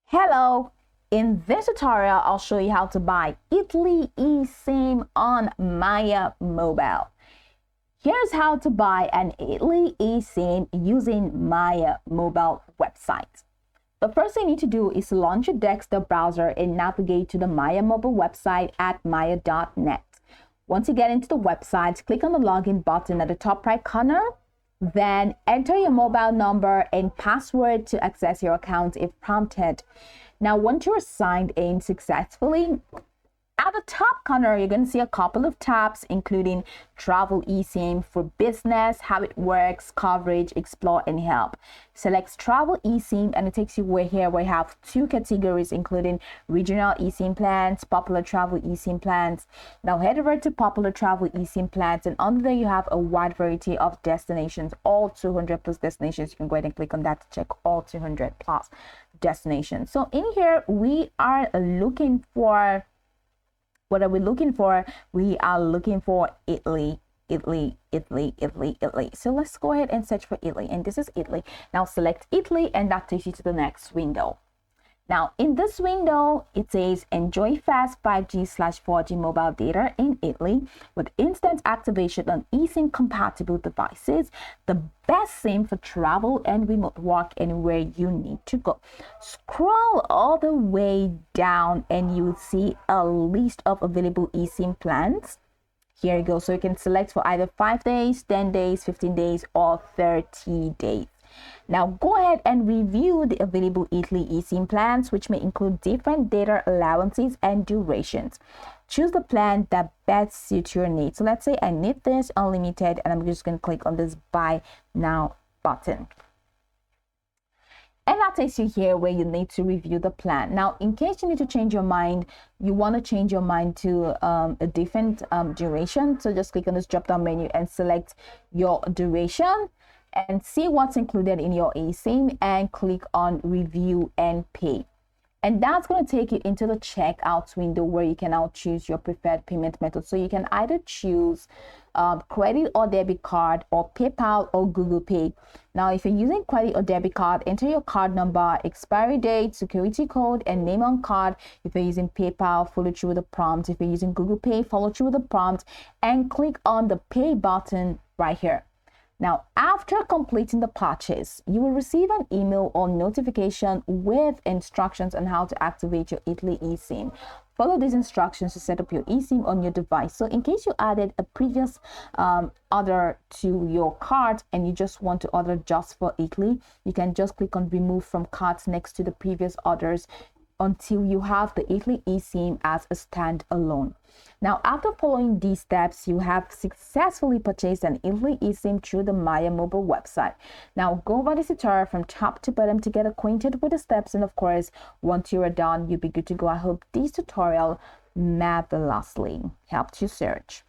Hello! In this tutorial, I'll show you how to buy Italy eSIM on Maya Mobile. Here's how to buy an Italy eSIM using Maya Mobile website. The first thing you need to do is launch your desktop browser and navigate to the Maya Mobile website at maya.net. Once you get into the website, click on the login button at the top right corner. Then enter your mobile number and password to access your account if prompted. Now, once you're signed in successfully, at the top corner, you're going to see a couple of tabs, including Travel eSIM for Business, how it works, coverage, explore, and help. Select Travel eSIM, and it takes you where we have two categories, including regional eSIM plans, popular travel eSIM plans. Now head over to popular travel eSIM plans, and under there you have a wide variety of destinations, all 200 plus destinations. You can go ahead and click on that to check all 200 plus destinations. So in here, we are looking for, what are we looking for? We are looking for Italy. So let's go ahead and search for Italy, and this is Italy. Now select Italy, and that takes you to the next window. Now in this window, it says enjoy fast 5G/4G mobile data in Italy with instant activation on eSIM compatible devices. The best SIM for travel and remote work anywhere you need to go. Scroll all the way down and you'll see a list of available eSIM plans. Here you go. So you can select for either 5 days, 10 days, 15 days, or 30 days. Now go ahead and review the available Italy eSIM plans, which may include different data allowances and durations. Choose the plan that best suits your needs. So let's say I need this unlimited, and I'm just going to click on this buy now button. And that takes you here where you need to review the plan. Now, in case you need to change your mind, you want to change your mind to a different duration. So just click on this drop down menu and select your duration and see what's included in your eSIM and click on review and pay. And that's going to take you into the checkout window where you can now choose your preferred payment method. So you can either choose credit or debit card, or PayPal or Google Pay. Now, if you're using credit or debit card, enter your card number, expiry date, security code, and name on card. If you're using PayPal, follow through with the prompt. If you're using Google Pay, follow through with the prompt and click on the pay button right here. Now, after completing the purchase, you will receive an email or notification with instructions on how to activate your Italy eSIM. Follow these instructions to set up your eSIM on your device. So in case you added a previous order to your cart and you just want to order just for Italy, you can just click on remove from cart next to the previous orders until you have the Italy eSIM as a standalone. Now, after following these steps, you have successfully purchased an Italy eSIM through the Maya Mobile website. Now, go over this tutorial from top to bottom to get acquainted with the steps, and of course, once you are done, you'll be good to go. I hope this tutorial marvelously helped you search.